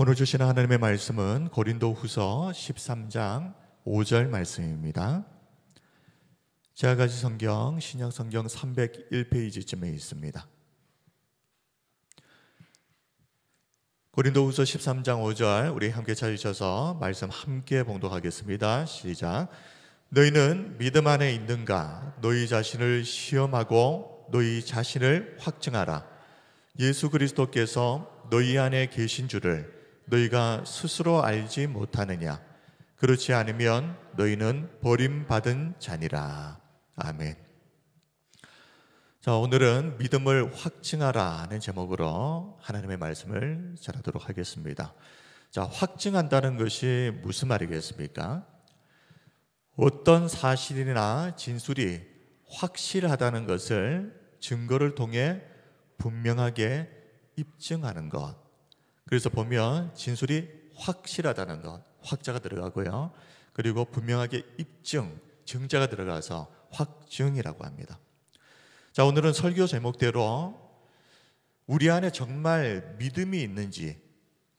오늘 주시는 하나님의 말씀은 고린도후서 13장 5절 말씀입니다. 제가 가진 성경 신약성경 301페이지쯤에 있습니다. 고린도후서 13장 5절 우리 함께 찾으셔서 말씀 함께 봉독하겠습니다. 시작. 너희는 믿음 안에 있는가? 너희 자신을 시험하고 너희 자신을 확증하라. 예수 그리스도께서 너희 안에 계신 줄을 너희가 스스로 알지 못하느냐? 그렇지 않으면 너희는 버림받은 자니라. 아멘. 자, 오늘은 믿음을 확증하라는 제목으로 하나님의 말씀을 전하도록 하겠습니다. 자, 확증한다는 것이 무슨 말이겠습니까? 어떤 사실이나 진술이 확실하다는 것을 증거를 통해 분명하게 입증하는 것. 그래서 보면 진술이 확실하다는 것, 확자가 들어가고요. 그리고 분명하게 입증, 증자가 들어가서 확증이라고 합니다. 자, 오늘은 설교 제목대로 우리 안에 정말 믿음이 있는지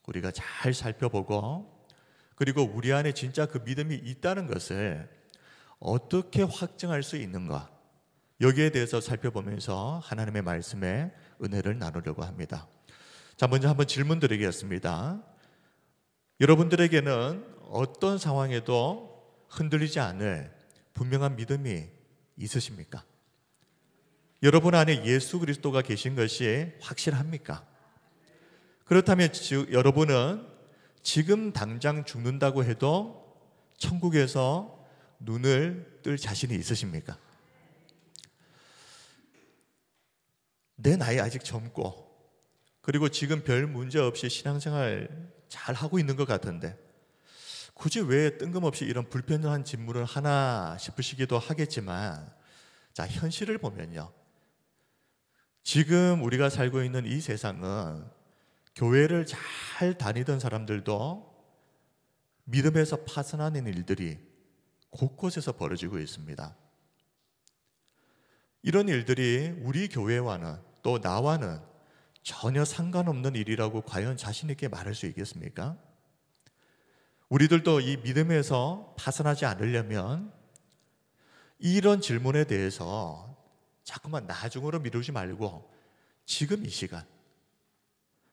우리가 잘 살펴보고, 그리고 우리 안에 진짜 그 믿음이 있다는 것을 어떻게 확증할 수 있는가, 여기에 대해서 살펴보면서 하나님의 말씀에 은혜를 나누려고 합니다. 자, 먼저 한번 질문 드리겠습니다. 여러분들에게는 어떤 상황에도 흔들리지 않을 분명한 믿음이 있으십니까? 여러분 안에 예수 그리스도가 계신 것이 확실합니까? 그렇다면 여러분은 지금 당장 죽는다고 해도 천국에서 눈을 뜰 자신이 있으십니까? 내 나이 아직 젊고, 그리고 지금 별 문제 없이 신앙생활 잘 하고 있는 것 같은데 굳이 왜 뜬금없이 이런 불편한 질문을 하나 싶으시기도 하겠지만, 자, 현실을 보면요, 지금 우리가 살고 있는 이 세상은 교회를 잘 다니던 사람들도 믿음에서 파산하는 일들이 곳곳에서 벌어지고 있습니다. 이런 일들이 우리 교회와는 또 나와는 전혀 상관없는 일이라고 과연 자신 있게 말할 수 있겠습니까? 우리들도 이 믿음에서 파산하지 않으려면 이런 질문에 대해서 자꾸만 나중으로 미루지 말고 지금 이 시간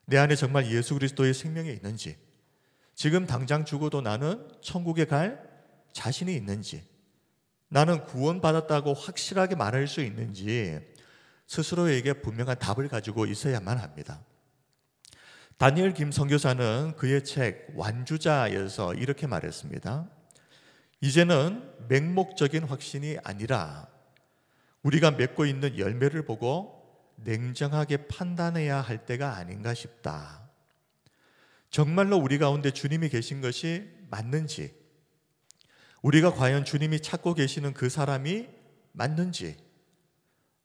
내 안에 정말 예수 그리스도의 생명이 있는지, 지금 당장 죽어도 나는 천국에 갈 자신이 있는지, 나는 구원받았다고 확실하게 말할 수 있는지 스스로에게 분명한 답을 가지고 있어야만 합니다. 다니엘 김 선교사는 그의 책 완주자에서 이렇게 말했습니다. 이제는 맹목적인 확신이 아니라 우리가 맺고 있는 열매를 보고 냉정하게 판단해야 할 때가 아닌가 싶다. 정말로 우리 가운데 주님이 계신 것이 맞는지, 우리가 과연 주님이 찾고 계시는 그 사람이 맞는지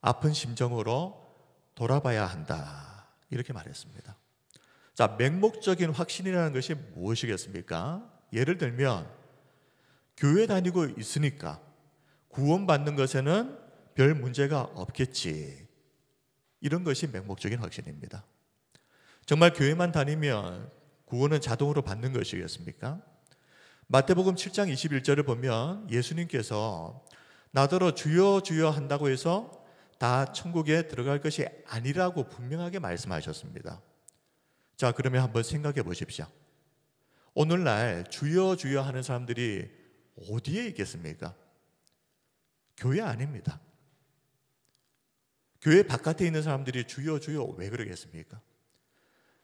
아픈 심정으로 돌아봐야 한다. 이렇게 말했습니다. 자, 맹목적인 확신이라는 것이 무엇이겠습니까? 예를 들면 교회 다니고 있으니까 구원받는 것에는 별 문제가 없겠지, 이런 것이 맹목적인 확신입니다. 정말 교회만 다니면 구원은 자동으로 받는 것이겠습니까? 마태복음 7장 21절을 보면 예수님께서 나더러 주여 주여 한다고 해서 다 천국에 들어갈 것이 아니라고 분명하게 말씀하셨습니다. 자, 그러면 한번 생각해 보십시오. 오늘날 주여 주여 하는 사람들이 어디에 있겠습니까? 교회 아닙니다. 교회 바깥에 있는 사람들이 주여 주여 왜 그러겠습니까?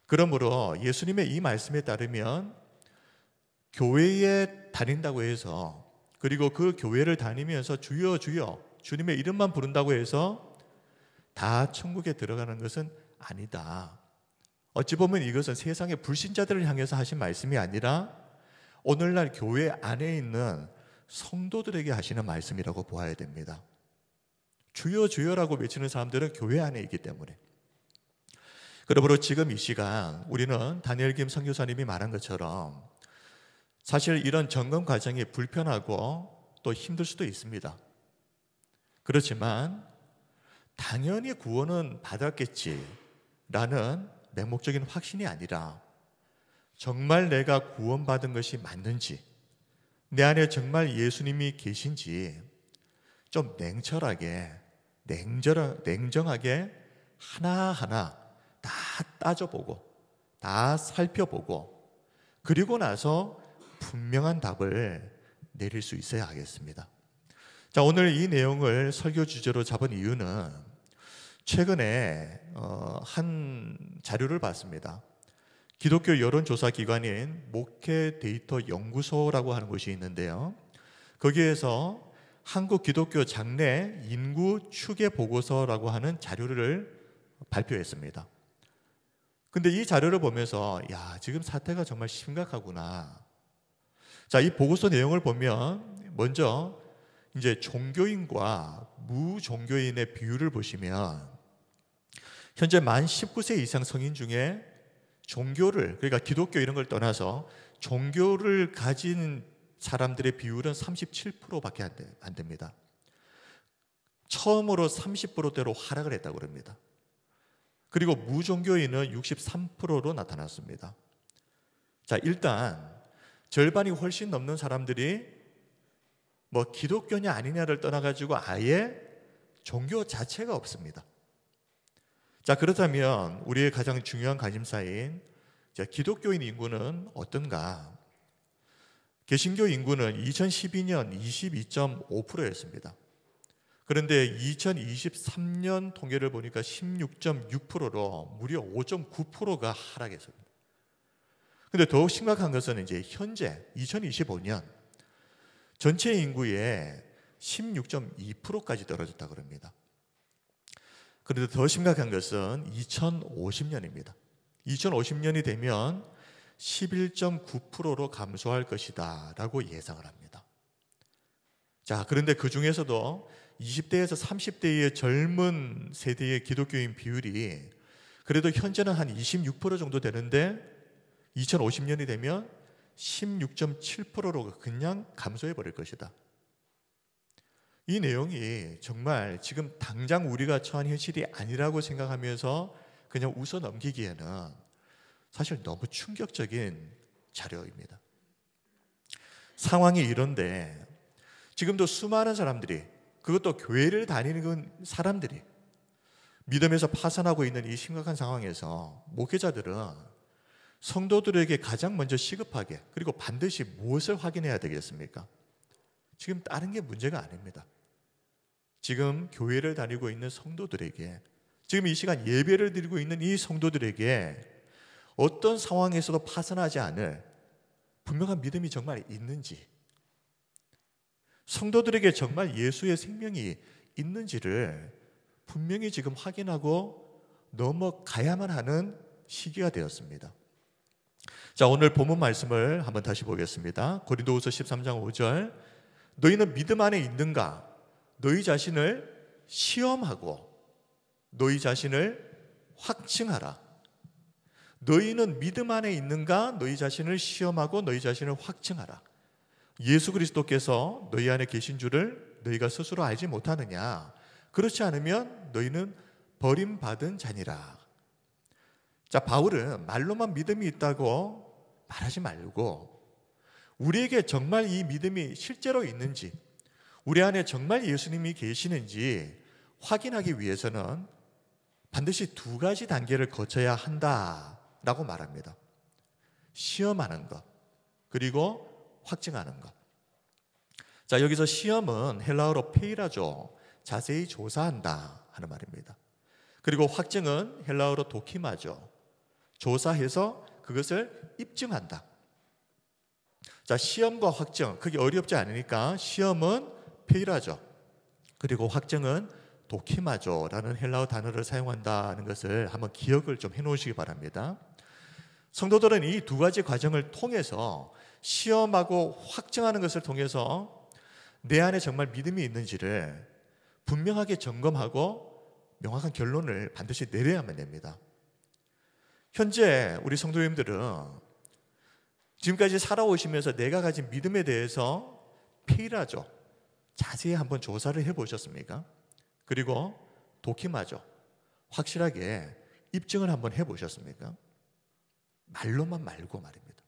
그러므로 예수님의 이 말씀에 따르면 교회에 다닌다고 해서, 그리고 그 교회를 다니면서 주여 주여 주님의 이름만 부른다고 해서 다 천국에 들어가는 것은 아니다. 어찌 보면 이것은 세상의 불신자들을 향해서 하신 말씀이 아니라 오늘날 교회 안에 있는 성도들에게 하시는 말씀이라고 보아야 됩니다. 주여 주여라고 외치는 사람들은 교회 안에 있기 때문에. 그러므로 지금 이 시간 우리는 다니엘 김 선교사님이 말한 것처럼 사실 이런 점검 과정이 불편하고 또 힘들 수도 있습니다. 그렇지만 당연히 구원은 받았겠지라는 맹목적인 확신이 아니라 정말 내가 구원받은 것이 맞는지, 내 안에 정말 예수님이 계신지 좀 냉정하게 하나하나 다 따져보고 다 살펴보고 그리고 나서 분명한 답을 내릴 수 있어야 하겠습니다. 자, 오늘 이 내용을 설교 주제로 잡은 이유는 최근에 한 자료를 봤습니다. 기독교 여론조사 기관인 목회 데이터 연구소라고 하는 곳이 있는데요. 거기에서 한국 기독교 장래 인구 추계 보고서라고 하는 자료를 발표했습니다. 근데 이 자료를 보면서 지금 사태가 정말 심각하구나. 자, 이 보고서 내용을 보면 먼저 이제 종교인과 무종교인의 비율을 보시면 현재 만 19세 이상 성인 중에 종교를, 그러니까 기독교 이런 걸 떠나서 종교를 가진 사람들의 비율은 37%밖에 안 됩니다. 처음으로 30%대로 하락을 했다고 합니다. 그리고 무종교인은 63%로 나타났습니다. 자, 일단 절반이 훨씬 넘는 사람들이 기독교냐 아니냐를 떠나가지고 아예 종교 자체가 없습니다. 자, 그렇다면 우리의 가장 중요한 관심사인 기독교인 인구는 어떤가? 개신교 인구는 2012년 22.5%였습니다. 그런데 2023년 통계를 보니까 16.6%로 무려 5.9%가 하락했습니다. 그런데 더욱 심각한 것은 이제 현재 2025년 전체 인구의 16.2%까지 떨어졌다고 합니다. 그런데 더 심각한 것은 2050년입니다. 2050년이 되면 11.9%로 감소할 것이다 라고 예상을 합니다. 자, 그런데 그 중에서도 20대에서 30대의 젊은 세대의 기독교인 비율이 그래도 현재는 한 26% 정도 되는데 2050년이 되면 16.7%로 그냥 감소해 버릴 것이다. 이 내용이 정말 지금 당장 우리가 처한 현실이 아니라고 생각하면서 그냥 웃어 넘기기에는 사실 너무 충격적인 자료입니다. 상황이 이런데 지금도 수많은 사람들이, 그것도 교회를 다니는 사람들이 믿음에서 파산하고 있는 이 심각한 상황에서 목회자들은 성도들에게 가장 먼저 시급하게, 그리고 반드시 무엇을 확인해야 되겠습니까? 지금 다른 게 문제가 아닙니다. 지금 교회를 다니고 있는 성도들에게, 지금 이 시간 예배를 드리고 있는 이 성도들에게 어떤 상황에서도 파산하지 않을 분명한 믿음이 정말 있는지, 성도들에게 정말 예수의 생명이 있는지를 분명히 지금 확인하고 넘어가야만 하는 시기가 되었습니다. 자, 오늘 본문 말씀을 한번 다시 보겠습니다. 고린도후서 13장 5절, 너희는 믿음 안에 있는가? 너희 자신을 시험하고 너희 자신을 확증하라. 너희는 믿음 안에 있는가? 너희 자신을 시험하고 너희 자신을 확증하라. 예수 그리스도께서 너희 안에 계신 줄을 너희가 스스로 알지 못하느냐? 그렇지 않으면 너희는 버림받은 자니라. 자, 바울은 말로만 믿음이 있다고 말하지 말고 우리에게 정말 이 믿음이 실제로 있는지, 우리 안에 정말 예수님이 계시는지 확인하기 위해서는 반드시 두 가지 단계를 거쳐야 한다라고 말합니다. 시험하는 것, 그리고 확증하는 것. 자, 여기서 시험은 헬라어로 페이라죠. 자세히 조사한다 하는 말입니다. 그리고 확증은 헬라어로 도키마죠. 조사해서 그것을 입증한다. 자, 시험과 확증, 그게 어렵지 않으니까 시험은 페이라죠. 그리고 확증은 도키마죠라는 헬라어 단어를 사용한다는 것을 한번 기억을 좀 해놓으시기 바랍니다. 성도들은 이 두 가지 과정을 통해서, 시험하고 확증하는 것을 통해서 내 안에 정말 믿음이 있는지를 분명하게 점검하고 명확한 결론을 반드시 내려야만 됩니다. 현재 우리 성도님들은 지금까지 살아오시면서 내가 가진 믿음에 대해서 페이라죠. 자세히 한번 조사를 해보셨습니까? 그리고 도키마죠. 확실하게 입증을 한번 해보셨습니까? 말로만 말고 말입니다.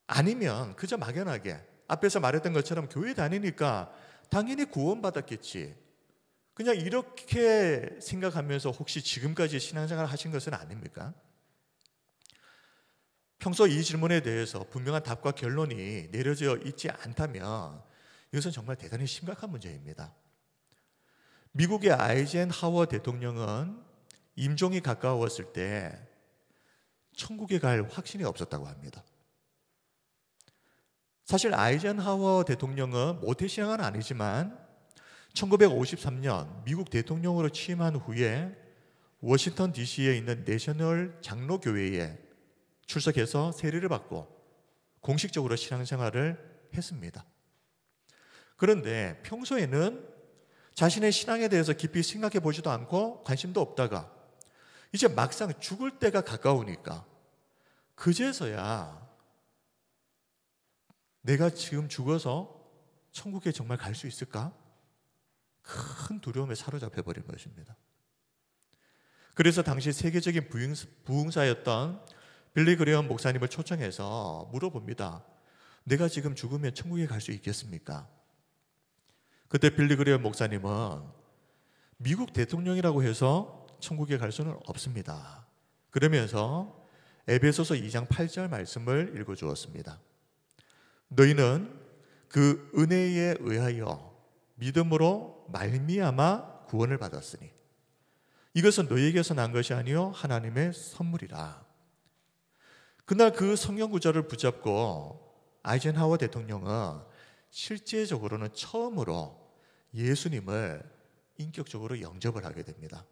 아니면 그저 막연하게 앞에서 말했던 것처럼 교회 다니니까 당연히 구원받았겠지, 그냥 이렇게 생각하면서 혹시 지금까지 신앙생활 하신 것은 아닙니까? 평소 이 질문에 대해서 분명한 답과 결론이 내려져 있지 않다면 이것은 정말 대단히 심각한 문제입니다. 미국의 아이젠하워 대통령은 임종이 가까웠을 때 천국에 갈 확신이 없었다고 합니다. 사실 아이젠하워 대통령은 모태신앙은 아니지만 1953년 미국 대통령으로 취임한 후에 워싱턴 DC에 있는 내셔널 장로교회에 출석해서 세례를 받고 공식적으로 신앙생활을 했습니다. 그런데 평소에는 자신의 신앙에 대해서 깊이 생각해 보지도 않고 관심도 없다가 이제 막상 죽을 때가 가까우니까 그제서야 내가 지금 죽어서 천국에 정말 갈 수 있을까? 큰 두려움에 사로잡혀 버린 것입니다. 그래서 당시 세계적인 부흥사였던 빌리 그레엄 목사님을 초청해서 물어봅니다. 내가 지금 죽으면 천국에 갈 수 있겠습니까? 그때 빌리 그레엄 목사님은 미국 대통령이라고 해서 천국에 갈 수는 없습니다. 그러면서 에베소서 2장 8절 말씀을 읽어주었습니다. 너희는 그 은혜에 의하여 믿음으로 말미암아 구원을 받았으니 이것은 너희에게서 난 것이 아니요 하나님의 선물이라. 그날 그 성경 구절을 붙잡고 아이젠하워 대통령은 실제적으로는 처음으로 예수님을 인격적으로 영접을 하게 됩니다.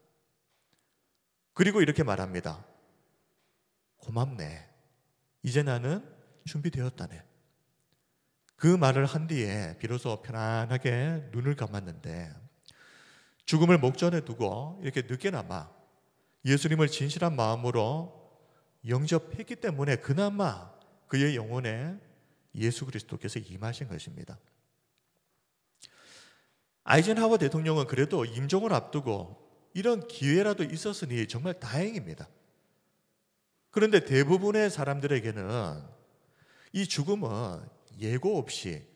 그리고 이렇게 말합니다. 고맙네. 이제 나는 준비되었다네. 그 말을 한 뒤에 비로소 편안하게 눈을 감았는데 죽음을 목전에 두고 이렇게 늦게나마 예수님을 진실한 마음으로 영접했기 때문에 그나마 그의 영혼에 예수 그리스도께서 임하신 것입니다. 아이젠하워 대통령은 그래도 임종을 앞두고 이런 기회라도 있었으니 정말 다행입니다. 그런데 대부분의 사람들에게는 이 죽음은 예고 없이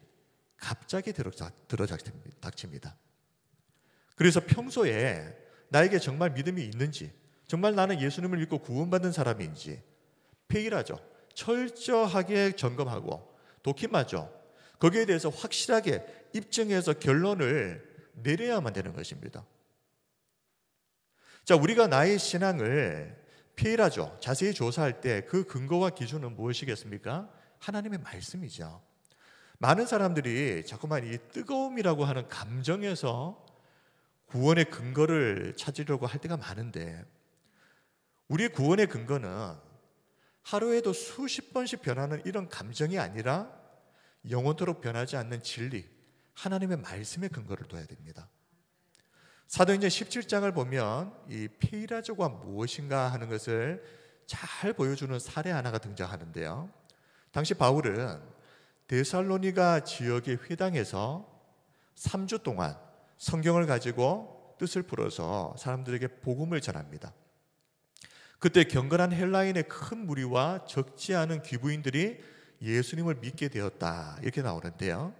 갑자기 들어닥칩니다. 그래서 평소에 나에게 정말 믿음이 있는지, 정말 나는 예수님을 믿고 구원받은 사람인지 페일하죠. 철저하게 점검하고 도킴하죠. 거기에 대해서 확실하게 입증해서 결론을 내려야만 되는 것입니다. 자, 우리가 나의 신앙을 페일하죠. 자세히 조사할 때 그 근거와 기준은 무엇이겠습니까? 하나님의 말씀이죠. 많은 사람들이 자꾸만 이 뜨거움이라고 하는 감정에서 구원의 근거를 찾으려고 할 때가 많은데 우리의 구원의 근거는 하루에도 수십 번씩 변하는 이런 감정이 아니라 영원토록 변하지 않는 진리, 하나님의 말씀의 근거를 둬야 됩니다. 사도행전 17장을 보면 이 페이라조가 무엇인가 하는 것을 잘 보여주는 사례 하나가 등장하는데요. 당시 바울은 데살로니가 지역의 회당에서 3주 동안 성경을 가지고 뜻을 풀어서 사람들에게 복음을 전합니다. 그때 경건한 헬라인의 큰 무리와 적지 않은 귀부인들이 예수님을 믿게 되었다 이렇게 나오는데요.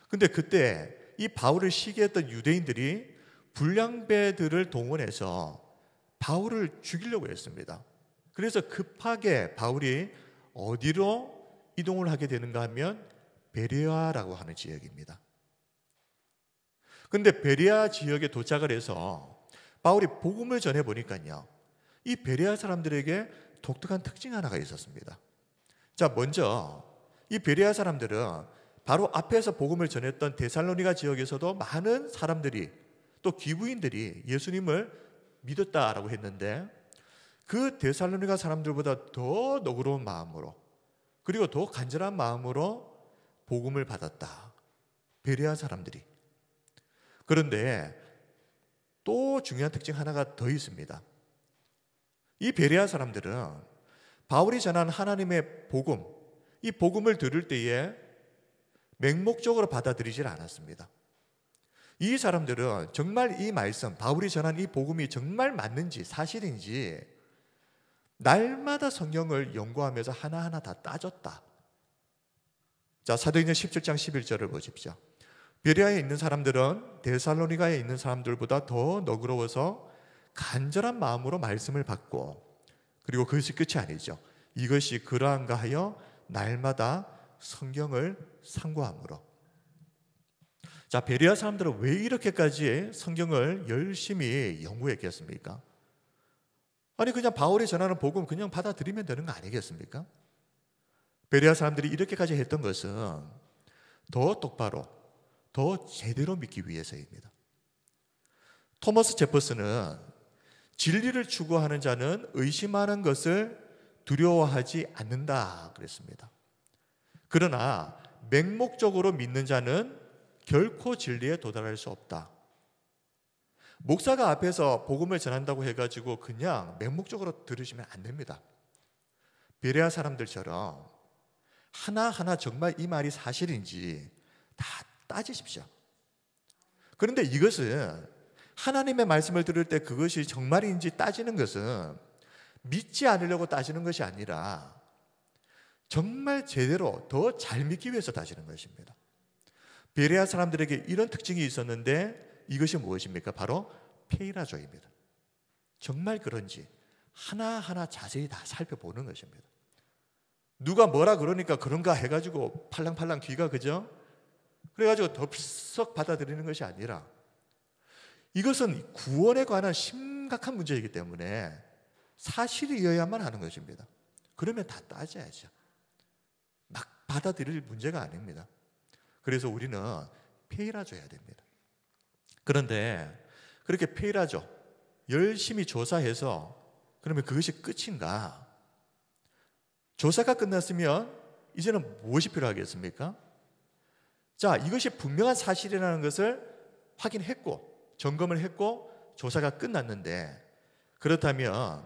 근데 그때 이 바울을 시기했던 유대인들이 불량배들을 동원해서 바울을 죽이려고 했습니다. 그래서 급하게 바울이 어디로 이동을 하게 되는가 하면 베레아라고 하는 지역입니다. 근데 베레아 지역에 도착을 해서 바울이 복음을 전해보니까요, 이 베레아 사람들에게 독특한 특징 하나가 있었습니다. 자, 먼저 이 베레아 사람들은 바로 앞에서 복음을 전했던 데살로니가 지역에서도 많은 사람들이 또 귀부인들이 예수님을 믿었다라고 했는데 그 데살로니가 사람들보다 더 너그러운 마음으로 그리고 더 간절한 마음으로 복음을 받았다. 베레아 사람들이. 그런데 또 중요한 특징 하나가 더 있습니다. 이 베레아 사람들은 바울이 전한 하나님의 복음, 이 복음을 들을 때에 맹목적으로 받아들이질 않았습니다. 이 사람들은 정말 이 말씀, 바울이 전한 이 복음이 정말 맞는지 사실인지 날마다 성경을 연구하면서 하나하나 다 따졌다. 자, 사도행전 17장 11절을 보십시오. 베레아에 있는 사람들은 데살로니가에 있는 사람들보다 더 너그러워서 간절한 마음으로 말씀을 받고, 그리고 그것이 끝이 아니죠. 이것이 그러한가 하여 날마다 성경을 상고함으로. 자, 베레아 사람들은 왜 이렇게까지 성경을 열심히 연구했겠습니까? 아니, 그냥 바울이 전하는 복음 그냥 받아들이면 되는 거 아니겠습니까? 베레아 사람들이 이렇게까지 했던 것은 더 똑바로, 더 제대로 믿기 위해서입니다. 토머스 제퍼슨은 진리를 추구하는 자는 의심하는 것을 두려워하지 않는다 그랬습니다. 그러나 맹목적으로 믿는 자는 결코 진리에 도달할 수 없다. 목사가 앞에서 복음을 전한다고 해가지고 그냥 맹목적으로 들으시면 안 됩니다. 베레아 사람들처럼 하나하나 정말 이 말이 사실인지 다 따지십시오. 그런데 이것은 하나님의 말씀을 들을 때 그것이 정말인지 따지는 것은 믿지 않으려고 따지는 것이 아니라 정말 제대로 더 잘 믿기 위해서 따지는 것입니다. 베레아 사람들에게 이런 특징이 있었는데 이것이 무엇입니까? 바로 페이라조입니다. 정말 그런지 하나하나 자세히 다 살펴보는 것입니다. 누가 뭐라 그러니까 그런가 해가지고 팔랑팔랑 귀가 그죠? 그래가지고 덥석 받아들이는 것이 아니라 이것은 구원에 관한 심각한 문제이기 때문에 사실이어야만 하는 것입니다. 그러면 다 따져야죠. 막 받아들일 문제가 아닙니다. 그래서 우리는 페이라줘야 됩니다. 그런데 그렇게 페이라줘 열심히 조사해서 그러면 그것이 끝인가? 조사가 끝났으면 이제는 무엇이 필요하겠습니까? 자, 이것이 분명한 사실이라는 것을 확인했고 점검을 했고 조사가 끝났는데, 그렇다면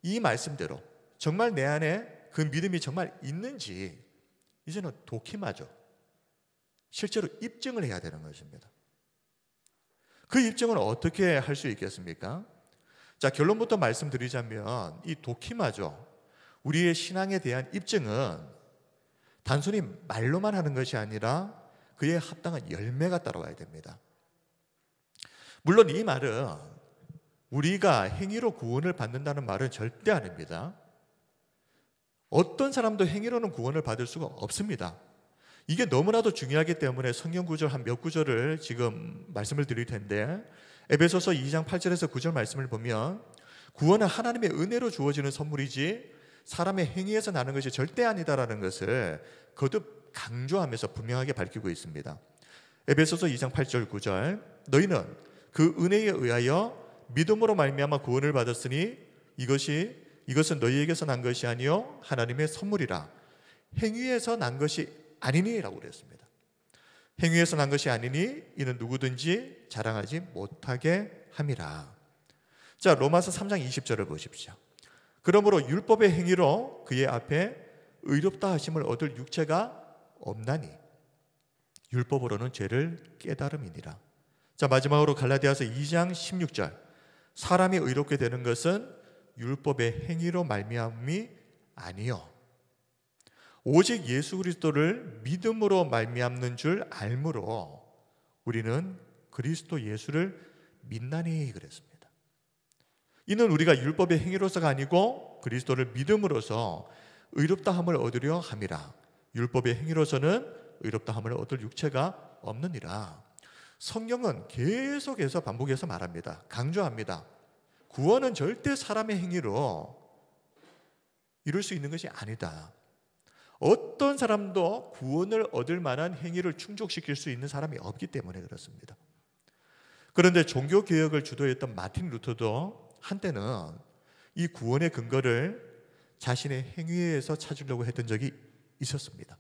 이 말씀대로 정말 내 안에 그 믿음이 정말 있는지 이제는 도키마죠. 실제로 입증을 해야 되는 것입니다. 그 입증은 어떻게 할 수 있겠습니까? 자, 결론부터 말씀드리자면 이 도키마죠. 우리의 신앙에 대한 입증은 단순히 말로만 하는 것이 아니라 그에 합당한 열매가 따라와야 됩니다. 물론 이 말은 우리가 행위로 구원을 받는다는 말은 절대 아닙니다. 어떤 사람도 행위로는 구원을 받을 수가 없습니다. 이게 너무나도 중요하기 때문에 성경 구절 한 몇 구절을 지금 말씀을 드릴 텐데, 에베소서 2장 8절에서 9절 말씀을 보면 구원은 하나님의 은혜로 주어지는 선물이지 사람의 행위에서 나는 것이 절대 아니다라는 것을 거듭 강조하면서 분명하게 밝히고 있습니다. 에베소서 2장 8절 9절, 너희는 그 은혜에 의하여 믿음으로 말미암아 구원을 받았으니 이것은 너희에게서 난 것이 아니요 하나님의 선물이라. 행위에서 난 것이 아니니라고 그랬습니다. 행위에서 난 것이 아니니 이는 누구든지 자랑하지 못하게 함이라. 자, 로마서 3장 20절을 보십시오. 그러므로 율법의 행위로 그의 앞에 의롭다 하심을 얻을 육체가 없나니 율법으로는 죄를 깨달음이니라. 자, 마지막으로 갈라디아서 2장 16절, 사람이 의롭게 되는 것은 율법의 행위로 말미암음이 아니요 오직 예수 그리스도를 믿음으로 말미암는 줄 알므로 우리는 그리스도 예수를 믿나니 그랬습니다. 이는 우리가 율법의 행위로서가 아니고 그리스도를 믿음으로써 의롭다함을 얻으려 함이라. 율법의 행위로서는 의롭다함을 얻을 육체가 없느니라. 성경은 계속해서 반복해서 말합니다. 강조합니다. 구원은 절대 사람의 행위로 이룰 수 있는 것이 아니다. 어떤 사람도 구원을 얻을 만한 행위를 충족시킬 수 있는 사람이 없기 때문에 그렇습니다. 그런데 종교개혁을 주도했던 마틴 루터도 한때는 이 구원의 근거를 자신의 행위에서 찾으려고 했던 적이 있었습니다.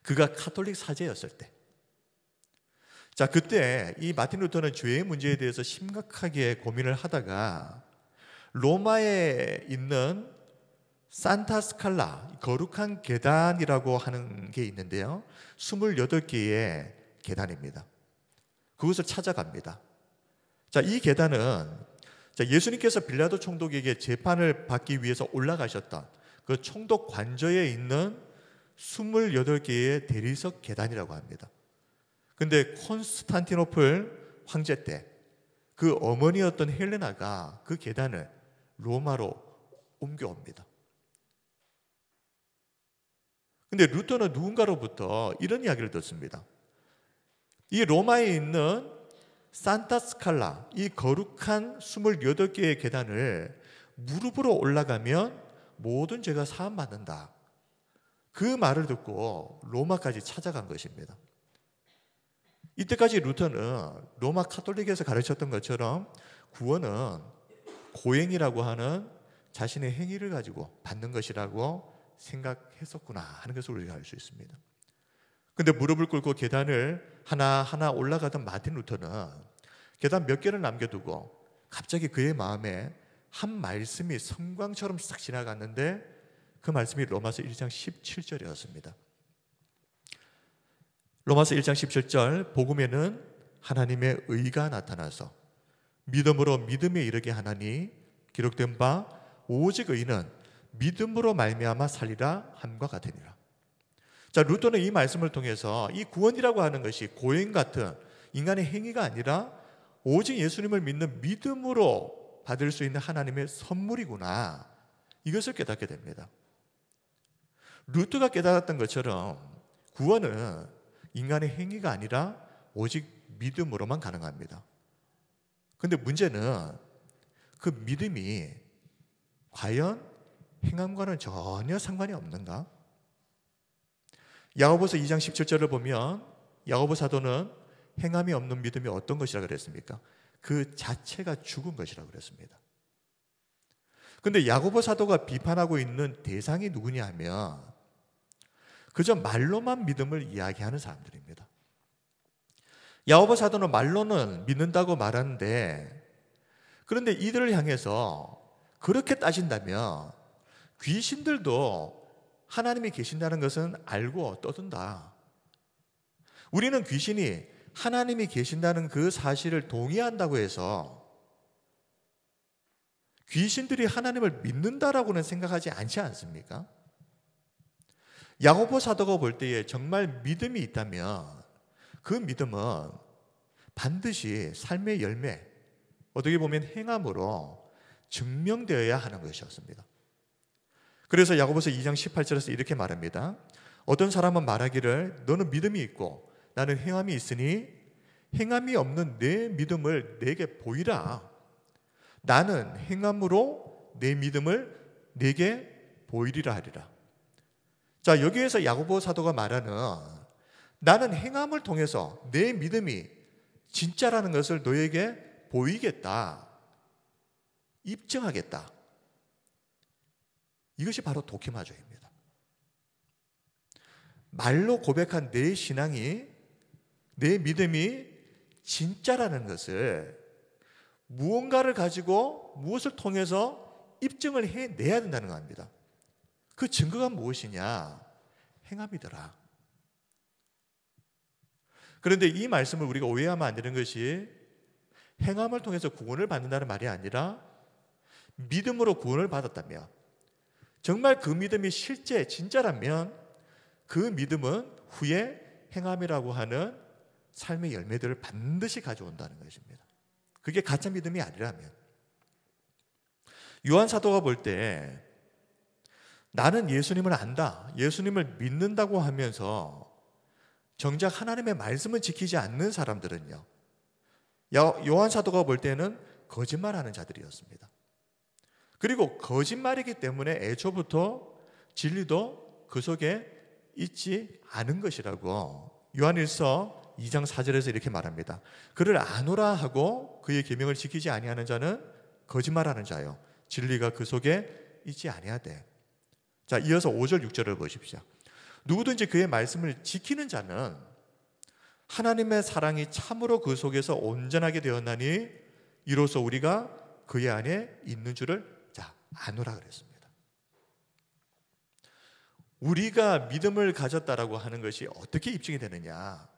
그가 카톨릭 사제였을 때, 자, 그때 이 마틴 루터는 죄의 문제에 대해서 심각하게 고민을 하다가 로마에 있는 산타 스칼라, 거룩한 계단이라고 하는 게 있는데요, 28개의 계단입니다. 그것을 찾아갑니다. 자, 이 계단은 자, 예수님께서 빌라도 총독에게 재판을 받기 위해서 올라가셨던 그 총독 관저에 있는 28개의 대리석 계단이라고 합니다. 근데 콘스탄티노플 황제 때 그 어머니였던 헬레나가 그 계단을 로마로 옮겨옵니다. 근데 루터는 누군가로부터 이런 이야기를 듣습니다. 이 로마에 있는 산타 스칼라, 이 거룩한 28개의 계단을 무릎으로 올라가면 모든 죄가 사함받는다. 그 말을 듣고 로마까지 찾아간 것입니다. 이때까지 루터는 로마 카톨릭에서 가르쳤던 것처럼 구원은 고행이라고 하는 자신의 행위를 가지고 받는 것이라고 생각했었구나 하는 것을 우리가 알 수 있습니다. 근데 무릎을 꿇고 계단을 하나하나 올라가던 마틴 루터는 계단 몇 개를 남겨두고 갑자기 그의 마음에 한 말씀이 성광처럼 싹 지나갔는데 그 말씀이 로마서 1장 17절이었습니다. 로마서 1장 17절, 복음에는 하나님의 의가 나타나서 믿음으로 믿음에 이르게 하나니 기록된 바 오직 의는 믿음으로 말미암아 살리라 함과 같으니라. 자, 루터는 이 말씀을 통해서 이 구원이라고 하는 것이 고행 같은 인간의 행위가 아니라 오직 예수님을 믿는 믿음으로 받을 수 있는 하나님의 선물이구나, 이것을 깨닫게 됩니다. 루터가 깨달았던 것처럼 구원은 인간의 행위가 아니라 오직 믿음으로만 가능합니다. 근데 문제는 그 믿음이 과연 행함과는 전혀 상관이 없는가? 야고보서 2장 17절을 보면 야고보 사도는 행함이 없는 믿음이 어떤 것이라고 그랬습니까? 그 자체가 죽은 것이라고 그랬습니다. 근데 야고보 사도가 비판하고 있는 대상이 누구냐 하면 그저 말로만 믿음을 이야기하는 사람들입니다. 야고보 사도는 말로는 믿는다고 말하는데, 그런데 이들을 향해서 그렇게 따진다면 귀신들도 하나님이 계신다는 것은 알고 떠든다. 우리는 귀신이 하나님이 계신다는 그 사실을 동의한다고 해서 귀신들이 하나님을 믿는다라고는 생각하지 않지 않습니까? 야고보 사도가 볼 때에 정말 믿음이 있다면 그 믿음은 반드시 삶의 열매, 어떻게 보면 행함으로 증명되어야 하는 것이었습니다. 그래서 야고보서 2장 18절에서 이렇게 말합니다. 어떤 사람은 말하기를 너는 믿음이 있고 나는 행함이 있으니 행함이 없는 내 믿음을 내게 보이라. 나는 행함으로 내 믿음을 내게 보이리라 하리라. 자, 여기에서 야고보 사도가 말하는 나는 행함을 통해서 내 믿음이 진짜라는 것을 너에게 보이겠다, 입증하겠다. 이것이 바로 도키마조입니다. 말로 고백한 내 신앙이, 내 믿음이 진짜라는 것을 무언가를 가지고 무엇을 통해서 입증을 해내야 된다는 겁니다. 그 증거가 무엇이냐? 행함이더라. 그런데 이 말씀을 우리가 오해하면 안 되는 것이 행함을 통해서 구원을 받는다는 말이 아니라 믿음으로 구원을 받았다면, 정말 그 믿음이 실제 진짜라면 그 믿음은 후에 행함이라고 하는 삶의 열매들을 반드시 가져온다는 것입니다. 그게 가짜 믿음이 아니라면. 요한 사도가 볼 때 나는 예수님을 안다, 예수님을 믿는다고 하면서 정작 하나님의 말씀을 지키지 않는 사람들은요, 요한 사도가 볼 때는 거짓말하는 자들이었습니다. 그리고 거짓말이기 때문에 애초부터 진리도 그 속에 있지 않은 것이라고 요한일서 2장 4절에서 이렇게 말합니다. 그를 아노라 하고 그의 계명을 지키지 아니하는 자는 거짓말하는 자요, 진리가 그 속에 있지 아니하되. 자, 이어서 5절 6절을 보십시오. 누구든지 그의 말씀을 지키는 자는 하나님의 사랑이 참으로 그 속에서 온전하게 되었나니 이로써 우리가 그의 안에 있는 줄을 아노라 그랬습니다. 우리가 믿음을 가졌다라고 하는 것이 어떻게 입증이 되느냐?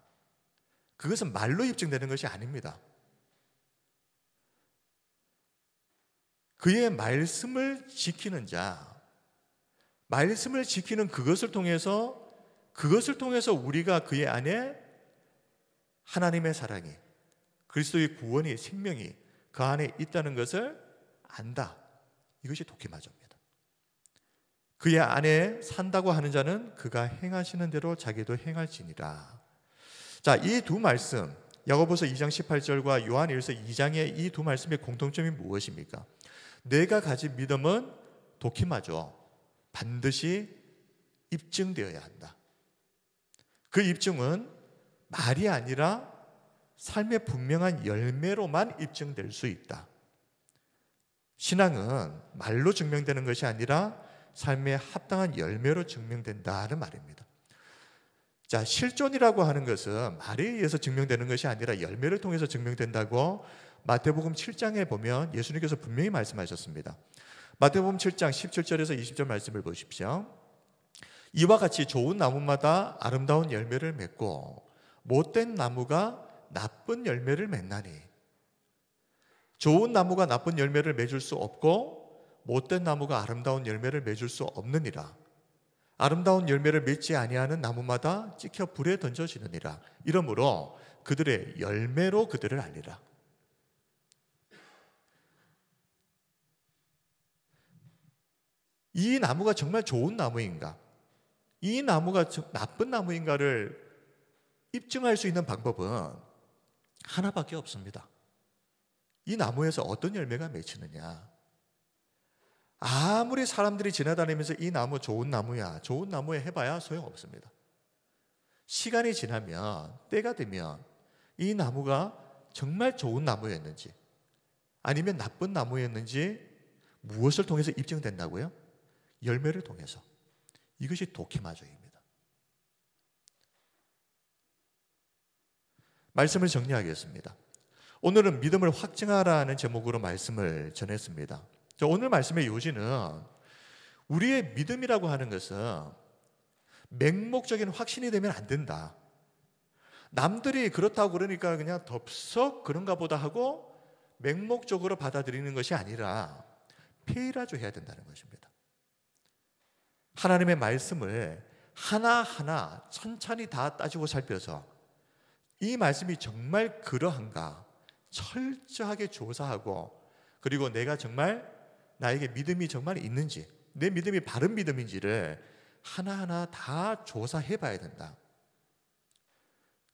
그것은 말로 입증되는 것이 아닙니다. 그의 말씀을 지키는 자, 말씀을 지키는 그것을 통해서 우리가 그의 안에 하나님의 사랑이, 그리스도의 구원이, 생명이 그 안에 있다는 것을 안다. 이것이 도키마조입니다. 그의 안에 산다고 하는 자는 그가 행하시는 대로 자기도 행할지니라. 자, 이 두 말씀, 야고보서 2장 18절과 요한일서 2장의 이 두 말씀의 공통점이 무엇입니까? 내가 가진 믿음은 도키마죠. 반드시 입증되어야 한다. 그 입증은 말이 아니라 삶의 분명한 열매로만 입증될 수 있다. 신앙은 말로 증명되는 것이 아니라 삶의 합당한 열매로 증명된다는 말입니다. 자, 실존이라고 하는 것은 말에 의해서 증명되는 것이 아니라 열매를 통해서 증명된다고 마태복음 7장에 보면 예수님께서 분명히 말씀하셨습니다. 마태복음 7장 17절에서 20절 말씀을 보십시오. 이와 같이 좋은 나무마다 아름다운 열매를 맺고 못된 나무가 나쁜 열매를 맺나니, 좋은 나무가 나쁜 열매를 맺을 수 없고 못된 나무가 아름다운 열매를 맺을 수 없느니라. 아름다운 열매를 맺지 아니하는 나무마다 찍혀 불에 던져지느니라. 이러므로 그들의 열매로 그들을 알리라. 이 나무가 정말 좋은 나무인가, 이 나무가 나쁜 나무인가를 입증할 수 있는 방법은 하나밖에 없습니다. 이 나무에서 어떤 열매가 맺히느냐. 아무리 사람들이 지나다니면서 이 나무 좋은 나무야, 좋은 나무에 해봐야 소용없습니다. 시간이 지나면, 때가 되면 이 나무가 정말 좋은 나무였는지 아니면 나쁜 나무였는지 무엇을 통해서 입증된다고요? 열매를 통해서. 이것이 도키마조입니다. 말씀을 정리하겠습니다. 오늘은 믿음을 확증하라는 제목으로 말씀을 전했습니다. 오늘 말씀의 요지는 우리의 믿음이라고 하는 것은 맹목적인 확신이 되면 안 된다. 남들이 그렇다고 그러니까 그냥 덥석 그런가 보다 하고 맹목적으로 받아들이는 것이 아니라 페이라조 해야 된다는 것입니다. 하나님의 말씀을 하나하나 천천히 다 따지고 살펴서 이 말씀이 정말 그러한가 철저하게 조사하고, 그리고 내가 정말 나에게 믿음이 정말 있는지, 내 믿음이 바른 믿음인지를 하나하나 다 조사해 봐야 된다.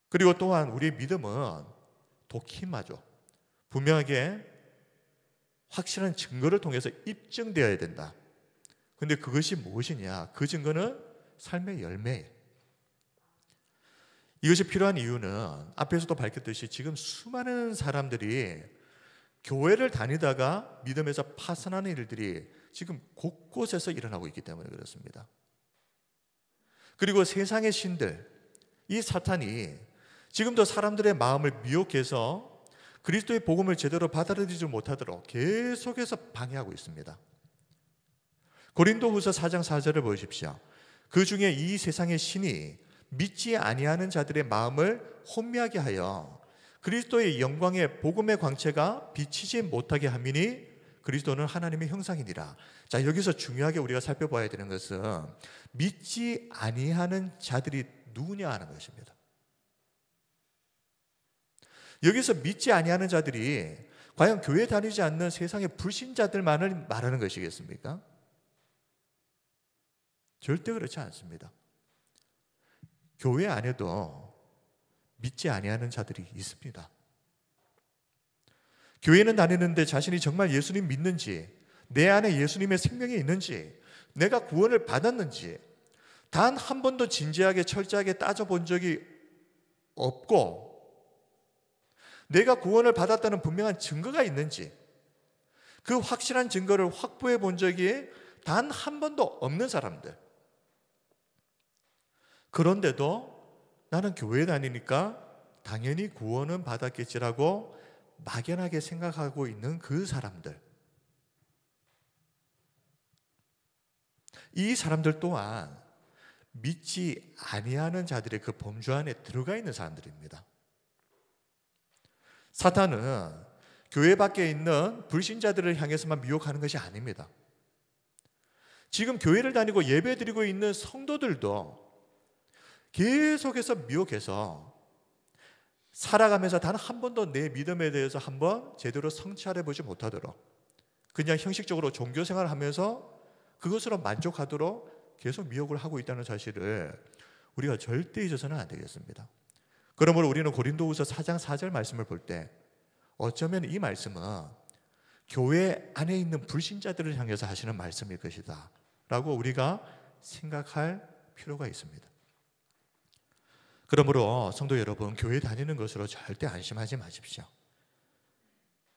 그리고 또한 우리의 믿음은 도키마죠. 분명하게 확실한 증거를 통해서 입증되어야 된다. 근데 그것이 무엇이냐? 그 증거는 삶의 열매예요. 이것이 필요한 이유는 앞에서도 밝혔듯이 지금 수많은 사람들이 교회를 다니다가 믿음에서 파산하는 일들이 지금 곳곳에서 일어나고 있기 때문에 그렇습니다. 그리고 세상의 신들, 이 사탄이 지금도 사람들의 마음을 미혹해서 그리스도의 복음을 제대로 받아들이지 못하도록 계속해서 방해하고 있습니다. 고린도후서 4장 4절을 보십시오. 그 중에 이 세상의 신이 믿지 아니하는 자들의 마음을 혼미하게 하여 그리스도의 영광의 복음의 광채가 비치지 못하게 함이니 그리스도는 하나님의 형상이니라. 자, 여기서 중요하게 우리가 살펴봐야 되는 것은 믿지 아니하는 자들이 누구냐 하는 것입니다. 여기서 믿지 아니하는 자들이 과연 교회 다니지 않는 세상의 불신자들만을 말하는 것이겠습니까? 절대 그렇지 않습니다. 교회 안에도 믿지 아니하는 자들이 있습니다. 교회는 다니는데 자신이 정말 예수님 믿는지, 내 안에 예수님의 생명이 있는지, 내가 구원을 받았는지 단 한 번도 진지하게 철저하게 따져본 적이 없고, 내가 구원을 받았다는 분명한 증거가 있는지 그 확실한 증거를 확보해 본 적이 단 한 번도 없는 사람들. 그런데도 나는 교회 다니니까 당연히 구원은 받았겠지라고 막연하게 생각하고 있는 그 사람들. 이 사람들 또한 믿지 아니하는 자들의 그 범주 안에 들어가 있는 사람들입니다. 사탄은 교회 밖에 있는 불신자들을 향해서만 미혹하는 것이 아닙니다. 지금 교회를 다니고 예배드리고 있는 성도들도 계속해서 미혹해서 살아가면서 단 한 번도 내 믿음에 대해서 한번 제대로 성찰해 보지 못하도록, 그냥 형식적으로 종교생활을 하면서 그것으로 만족하도록 계속 미혹을 하고 있다는 사실을 우리가 절대 잊어서는 안 되겠습니다. 그러므로 우리는 고린도후서 4장 4절 말씀을 볼 때 어쩌면 이 말씀은 교회 안에 있는 불신자들을 향해서 하시는 말씀일 것이다 라고 우리가 생각할 필요가 있습니다. 그러므로 성도 여러분, 교회 다니는 것으로 절대 안심하지 마십시오.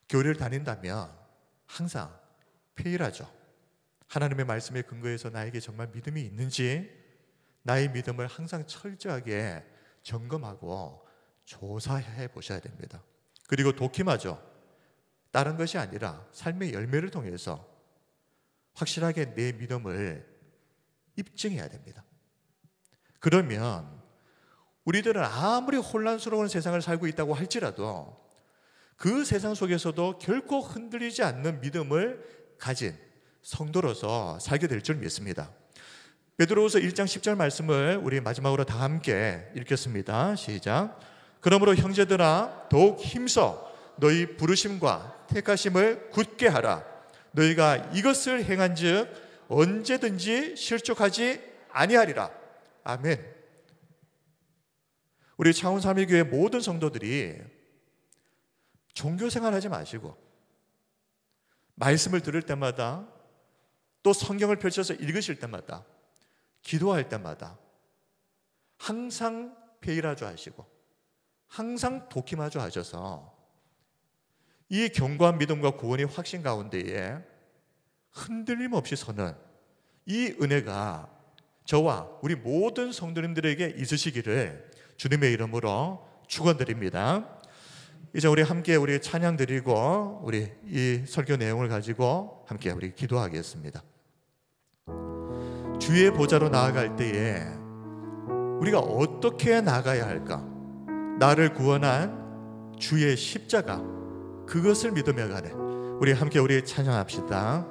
교회를 다닌다면 항상 페일하죠. 하나님의 말씀에 근거해서 나에게 정말 믿음이 있는지, 나의 믿음을 항상 철저하게 점검하고 조사해 보셔야 됩니다. 그리고 도kim하죠. 다른 것이 아니라 삶의 열매를 통해서 확실하게 내 믿음을 입증해야 됩니다. 그러면 우리들은 아무리 혼란스러운 세상을 살고 있다고 할지라도 그 세상 속에서도 결코 흔들리지 않는 믿음을 가진 성도로서 살게 될 줄 믿습니다. 베드로후서 1장 10절 말씀을 우리 마지막으로 다 함께 읽겠습니다. 시작. 그러므로 형제들아 더욱 힘써 너희 부르심과 택하심을 굳게 하라. 너희가 이것을 행한즉 언제든지 실족하지 아니하리라. 아멘. 우리 차원 삼위교회 모든 성도들이 종교생활하지 마시고 말씀을 들을 때마다, 또 성경을 펼쳐서 읽으실 때마다, 기도할 때마다 항상 페일하죠 하시고 항상 도킴하죠 하셔서 이 견고한 믿음과 구원의 확신 가운데에 흔들림 없이 서는 이 은혜가 저와 우리 모든 성도님들에게 있으시기를 주님의 이름으로 축원드립니다. 이제 우리 함께 우리 찬양 드리고 우리 이 설교 내용을 가지고 함께 우리 기도하겠습니다. 주의 보좌로 나아갈 때에 우리가 어떻게 나가야 할까? 나를 구원한 주의 십자가, 그것을 믿으며 가네. 우리 함께 우리 찬양합시다.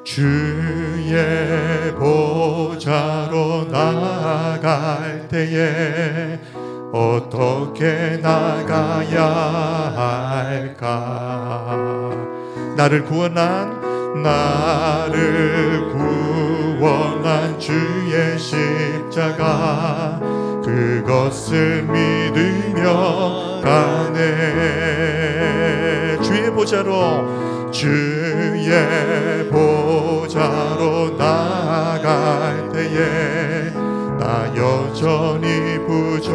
주의 보좌로 나아갈 때에 어떻게 나가야 할까? 나를 구원한 주의 십자가, 그것을 믿으며 가네. 주의 보좌로 나아갈 때에 나 여전히 부족하나.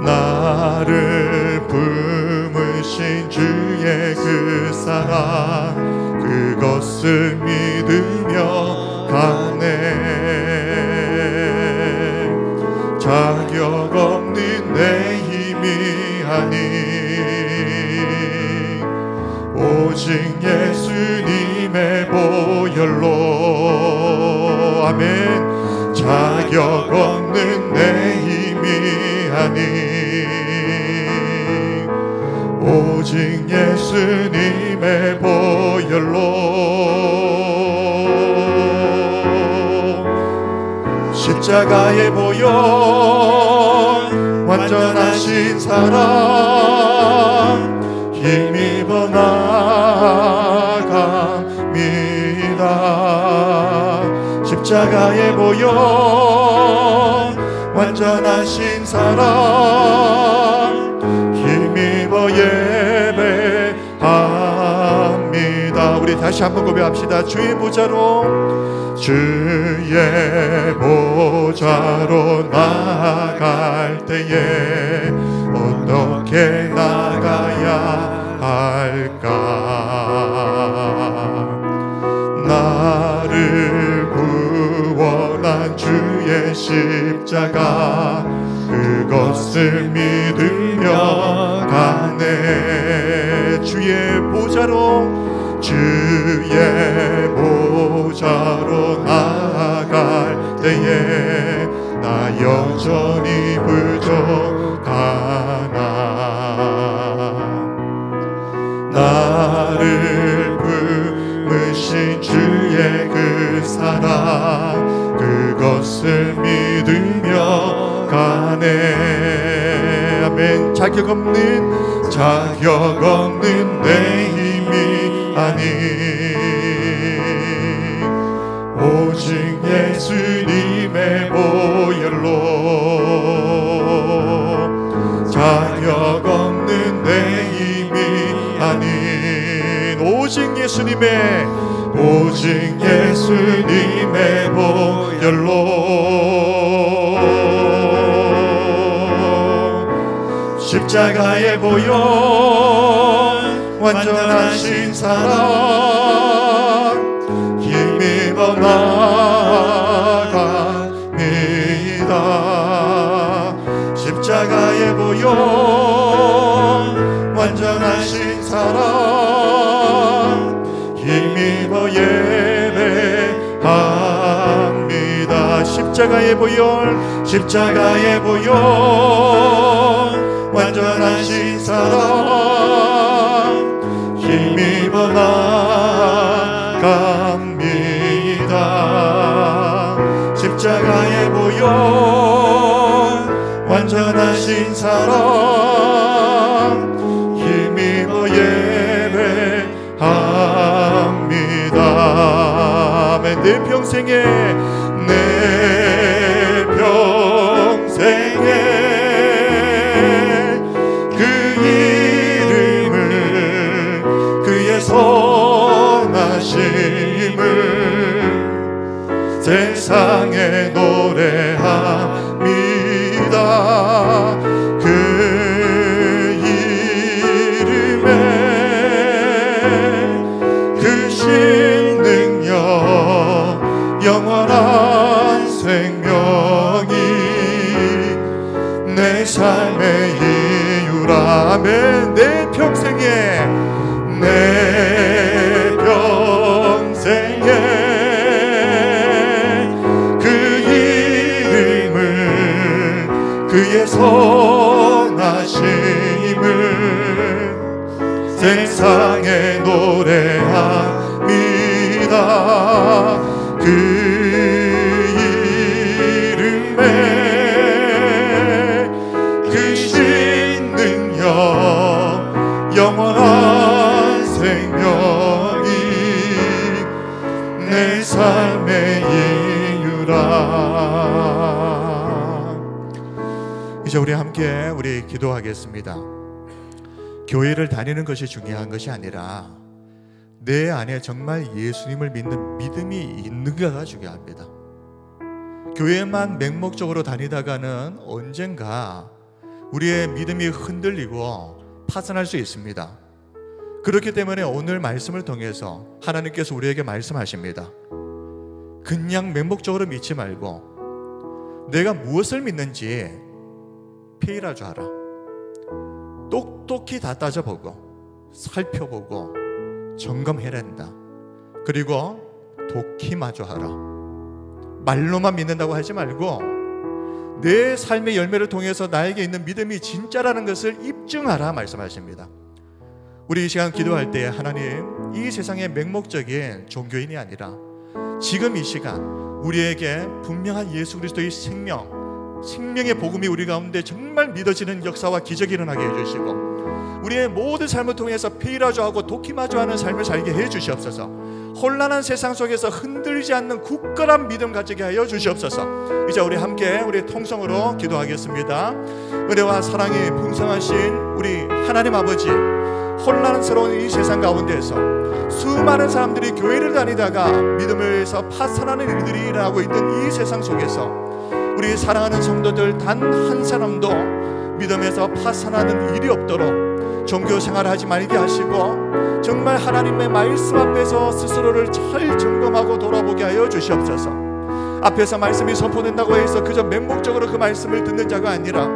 나를 품으신 주의 그 사랑, 그것을 믿으며 가네. 자격 없는 내 힘이 아닌 오직 예수님의 보혈로. 아멘. 자격 없는 내 힘이 아닌 오직 예수님의 보혈로. 십자가의 보혈, 완전하신 사랑 힘입어 나갑니다. 십자가의 보혈, 완전하신 사랑 힘입어 예배합니다. 우리 다시 한번 고백합시다. 주의 보좌로 나아갈 때에 어떻게 나가야 할까? 나를 구원한 주의 십자가, 그것을 믿으며 가네. 주의 보좌로 나아갈 때에 나 여전히 부족하네. 주의 그 사랑 그것을 믿으며 가네. 아멘. 자격 없는 내 힘이 아닌 오직 예수님의 보혈로 자격 없는 내 힘이 아닌 오직 예수님의 보혈로 십자가의 보혈 완전하신 사랑 힘입어 나아갑니다. 십자가의 보혈 완전하신 사랑 힘입어 예배합니다. 십자가의 보혈 완전하신 사랑 힘입어 나아갑니다. 십자가의 보혈 완전하신 사랑 힘입어 예배합니다. 아멘. 내 평생에 그 이름을 그의 선하심을 세상에 노래합니다. 그 이름에 그 신능력 영원한 생명이 내 삶의 이유라면 내 평생에 그 이름을 그의 선하심을 세상에 노래합니다. 그 이름에 그 신능력 영원한 생명이 내 삶의 이유라. 이제 우리 함께 기도하겠습니다. 교회를 다니는 것이 중요한 것이 아니라 내 안에 정말 예수님을 믿는 믿음이 있는가가 중요합니다. 교회만 맹목적으로 다니다가는 언젠가 우리의 믿음이 흔들리고 파산할 수 있습니다. 그렇기 때문에 오늘 말씀을 통해서 하나님께서 우리에게 말씀하십니다. 그냥 맹목적으로 믿지 말고 내가 무엇을 믿는지 페이라주하라. 똑똑히 다 따져보고 살펴보고 점검해야 한다. 그리고 도키마주하라. 말로만 믿는다고 하지 말고 내 삶의 열매를 통해서 나에게 있는 믿음이 진짜라는 것을 입증하라 말씀하십니다. 우리 이 시간 기도할 때 하나님, 이 세상의 맹목적인 종교인이 아니라 지금 이 시간 우리에게 분명한 예수 그리스도의 생명의 복음이 우리 가운데 정말 믿어지는 역사와 기적이 일어나게 해주시고 우리의 모든 삶을 통해서 페이라주하고 도키마주하는 삶을 살게 해주시옵소서. 혼란한 세상 속에서 흔들리지 않는 굳건한 믿음 가지게 하여 주시옵소서. 이제 우리 함께 우리 통성으로 기도하겠습니다. 은혜와 사랑이 풍성하신 우리 하나님 아버지, 혼란스러운 이 세상 가운데에서 수많은 사람들이 교회를 다니다가 믿음에서 파산하는 일들이 일어나고 있는 이 세상 속에서 우리 사랑하는 성도들 단 한 사람도 믿음에서 파산하는 일이 없도록 종교 생활을 하지 말게 하시고 정말 하나님의 말씀 앞에서 스스로를 잘 점검하고 돌아보게 하여 주시옵소서. 앞에서 말씀이 선포된다고 해서 그저 맹목적으로 그 말씀을 듣는 자가 아니라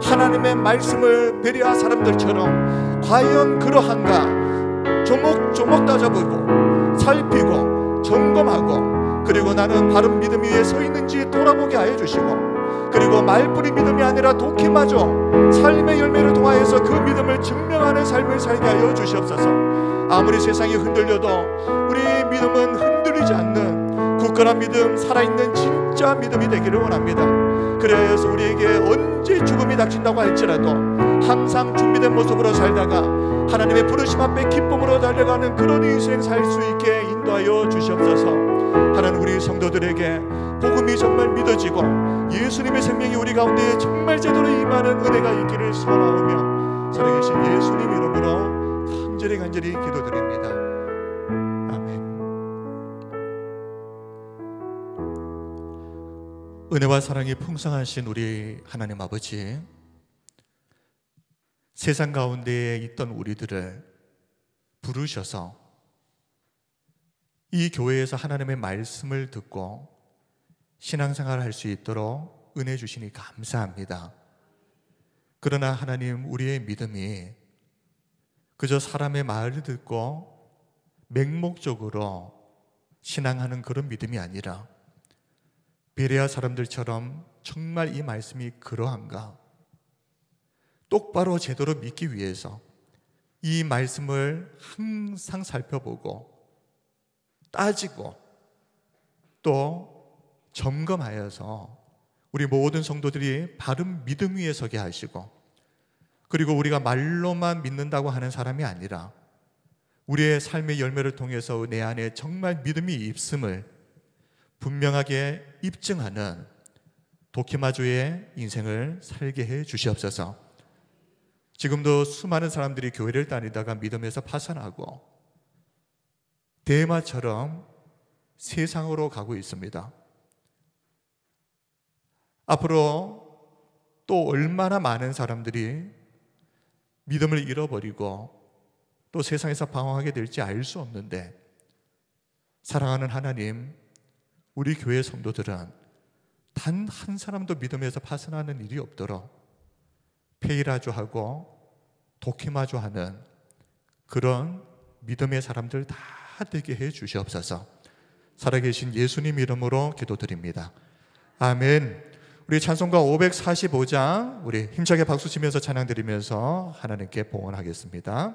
하나님의 말씀을 배려한 사람들처럼 과연 그러한가 조목조목 따져보고 살피고 점검하고 그리고 나는 바른 믿음 위에 서 있는지 돌아보게 하여 주시고 그리고 말뿐이 믿음이 아니라 도끼마저 삶의 열매를 통하여서 그 믿음을 증명하는 삶을 살게 하여 주시옵소서. 아무리 세상이 흔들려도 우리 믿음은 흔들리지 않는 굳건한 믿음, 살아있는 진짜 믿음이 되기를 원합니다. 그래서 우리에게 언제 죽음이 닥친다고 할지라도 항상 준비된 모습으로 살다가 하나님의 부르심 앞에 기쁨으로 달려가는 그런 인생 살 수 있게 인도하여 주시옵소서. 하나님, 우리 성도들에게 복음이 정말 믿어지고 예수님의 생명이 우리 가운데 정말 제대로 임하는 은혜가 있기를 소원하오며 살아계신 예수님 이름으로 간절히 기도드립니다. 아멘. 은혜와 사랑이 풍성하신 우리 하나님 아버지, 세상 가운데에 있던 우리들을 부르셔서 이 교회에서 하나님의 말씀을 듣고 신앙생활을 할 수 있도록 은혜 주시니 감사합니다. 그러나 하나님, 우리의 믿음이 그저 사람의 말을 듣고 맹목적으로 신앙하는 그런 믿음이 아니라 베레아 사람들처럼 정말 이 말씀이 그러한가 똑바로 제대로 믿기 위해서 이 말씀을 항상 살펴보고 따지고 또 점검하여서 우리 모든 성도들이 바른 믿음 위에 서게 하시고, 그리고 우리가 말로만 믿는다고 하는 사람이 아니라 우리의 삶의 열매를 통해서 내 안에 정말 믿음이 있음을 분명하게 입증하는 도키마주의 인생을 살게 해 주시옵소서. 지금도 수많은 사람들이 교회를 다니다가 믿음에서 파산하고 데마처럼 세상으로 가고 있습니다. 앞으로 또 얼마나 많은 사람들이 믿음을 잃어버리고 또 세상에서 방황하게 될지 알 수 없는데, 사랑하는 하나님, 우리 교회 성도들은 단 한 사람도 믿음에서 파산하는 일이 없도록 페이라조하고 도키마조하는 그런 믿음의 사람들 다 되게 해 주시옵소서. 살아계신 예수님 이름으로 기도드립니다. 아멘. 우리 찬송가 545장 우리 힘차게 박수치면서 찬양드리면서 하나님께 봉헌하겠습니다.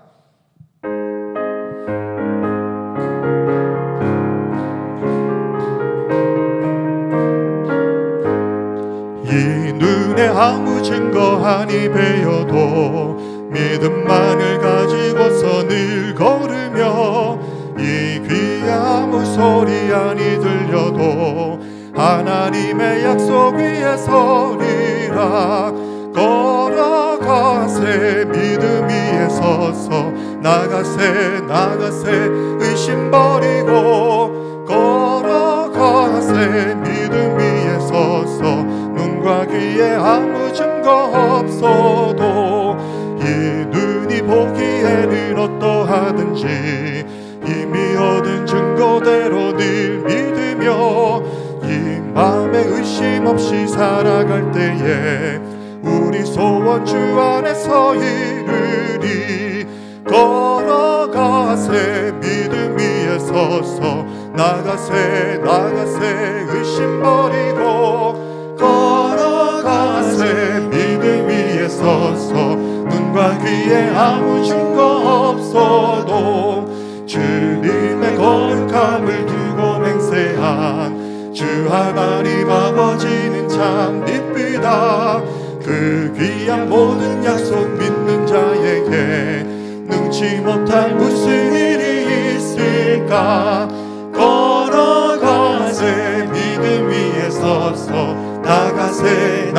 이 눈에 아무 증거 아니 배어도 믿음만을 가지고서 늘 걸으며, 이 귀에 아무 소리 아니 들려도 하나님의 약속 위에 서리라. 걸어가세 믿음 위에 서서 나가세 의심 버리고, 걸어가세 믿음 위에 서서 눈과 귀에 아무 증거 없어도 이 눈이 보기에는 어떠하든지 이미 얻은 증거대로 늘 믿으며, 이 맘에 의심 없이 살아갈 때에 우리 소원 주 안에서 이르리. 걸어가세 믿음 위에 서서 나가세 의심 버리고, 걸어가세 믿음 위에 서서 눈과 귀에 아무 증거 없어도 주님의 거룩함을 두고 맹세한 주 하나님 아버지는 참 이쁘다. 그 귀한 모든 약속 믿는 자에게 능치 못할 무슨 일이 있을까. 걸어가세 믿음 위에 서서 나가세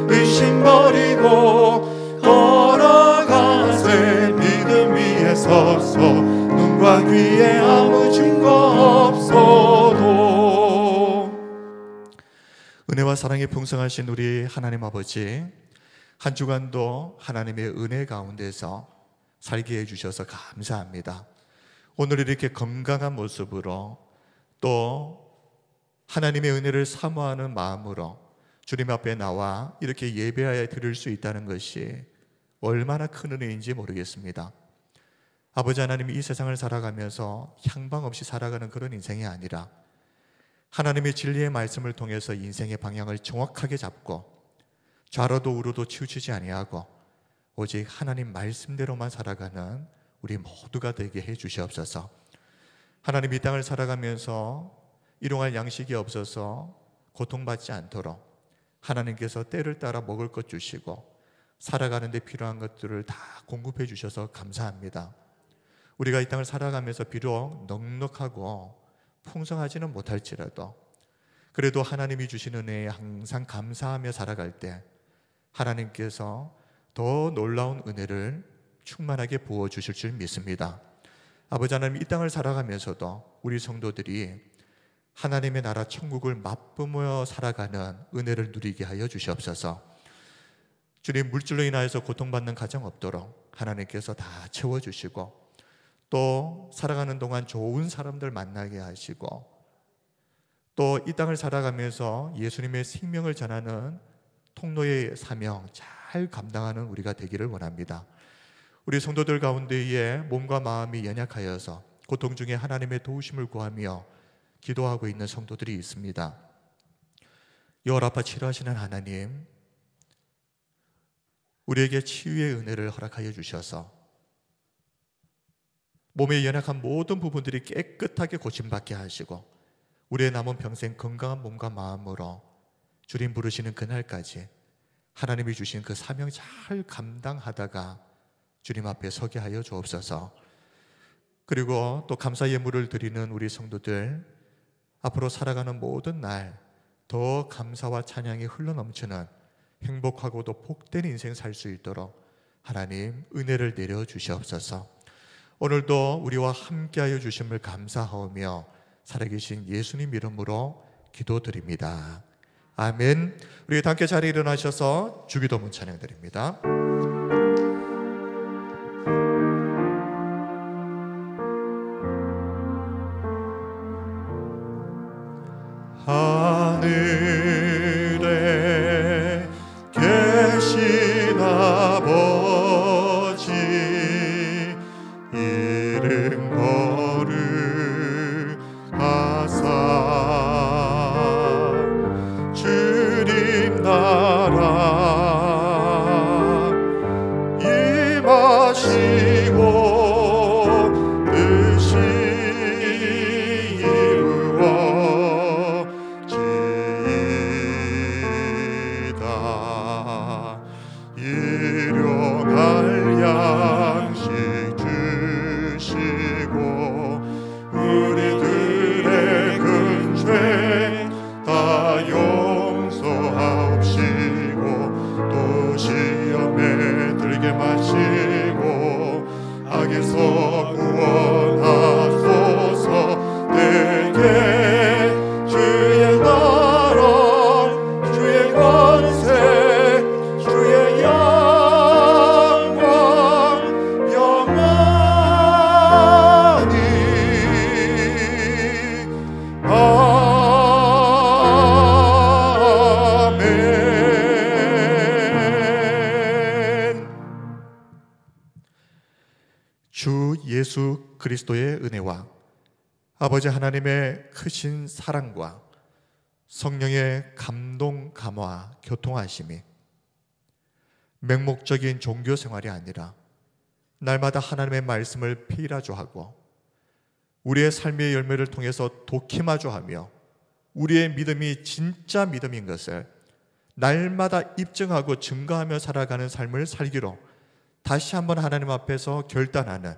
의심 버리고, 걸어가세 믿음 위에 서서 눈과 귀에 아무 증거 없어도. 은혜와 사랑이 풍성하신 우리 하나님 아버지, 한 주간도 하나님의 은혜 가운데서 살게 해주셔서 감사합니다. 오늘 이렇게 건강한 모습으로 또 하나님의 은혜를 사모하는 마음으로 주님 앞에 나와 이렇게 예배하여 드릴 수 있다는 것이 얼마나 큰 은혜인지 모르겠습니다. 아버지 하나님이 이 세상을 살아가면서 향방 없이 살아가는 그런 인생이 아니라 하나님의 진리의 말씀을 통해서 인생의 방향을 정확하게 잡고 좌로도 우로도 치우치지 아니하고 오직 하나님 말씀대로만 살아가는 우리 모두가 되게 해 주시옵소서. 하나님 이 땅을 살아가면서 일용할 양식이 없어서 고통받지 않도록 하나님께서 때를 따라 먹을 것 주시고 살아가는 데 필요한 것들을 다 공급해 주셔서 감사합니다. 우리가 이 땅을 살아가면서 비록 넉넉하고 풍성하지는 못할지라도 그래도 하나님이 주신 은혜에 항상 감사하며 살아갈 때 하나님께서 더 놀라운 은혜를 충만하게 부어주실 줄 믿습니다. 아버지 하나님, 이 땅을 살아가면서도 우리 성도들이 하나님의 나라 천국을 맛보며 살아가는 은혜를 누리게 하여 주시옵소서. 주님, 물질로 인하여서 고통받는 가정 없도록 하나님께서 다 채워주시고 또 살아가는 동안 좋은 사람들 만나게 하시고 또 이 땅을 살아가면서 예수님의 생명을 전하는 통로의 사명 잘 감당하는 우리가 되기를 원합니다. 우리 성도들 가운데에 몸과 마음이 연약하여서 고통 중에 하나님의 도우심을 구하며 기도하고 있는 성도들이 있습니다. 열 아파 치료하시는 하나님, 우리에게 치유의 은혜를 허락하여 주셔서 몸의 연약한 모든 부분들이 깨끗하게 고침받게 하시고 우리의 남은 평생 건강한 몸과 마음으로 주님 부르시는 그날까지 하나님이 주신 그 사명 잘 감당하다가 주님 앞에 서게 하여 주옵소서. 그리고 또 감사 예물을 드리는 우리 성도들 앞으로 살아가는 모든 날 더 감사와 찬양이 흘러넘치는 행복하고도 복된 인생 살 수 있도록 하나님 은혜를 내려 주시옵소서. 오늘도 우리와 함께하여 주심을 감사하오며 살아계신 예수님 이름으로 기도드립니다. 아멘. 우리 함께 자리에 일어나셔서 주기도문 찬양드립니다. 하늘에 계신 아버지 이름 거룩하사 주님 나라 임하시고 일용할 양식 주시고 우리들의 근죄 다 용서하옵시고 또 시험에 들게 마시고 악에서 구원하소서. 내게 주의 나라 주의 권세 주의 영광 영원히 아멘. 주 예수 그리스도의 은혜와 아버지 하나님의 크신 사랑과 성령의 감동, 감화, 교통하심이 맹목적인 종교 생활이 아니라 날마다 하나님의 말씀을 페이라조하고 우리의 삶의 열매를 통해서 도키마조하며 우리의 믿음이 진짜 믿음인 것을 날마다 입증하고 증거하며 살아가는 삶을 살기로 다시 한번 하나님 앞에서 결단하는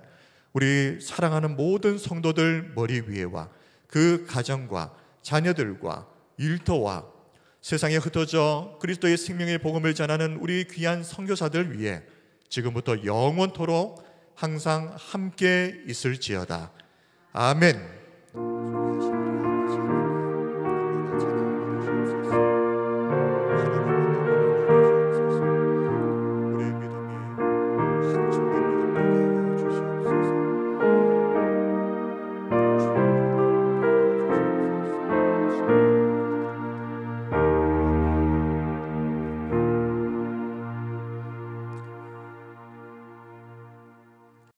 우리 사랑하는 모든 성도들 머리 위에와 그 가정과 자녀들과 일터와 세상에 흩어져 그리스도의 생명의 복음을 전하는 우리 귀한 선교사들 위해 지금부터 영원토록 항상 함께 있을지어다. 아멘.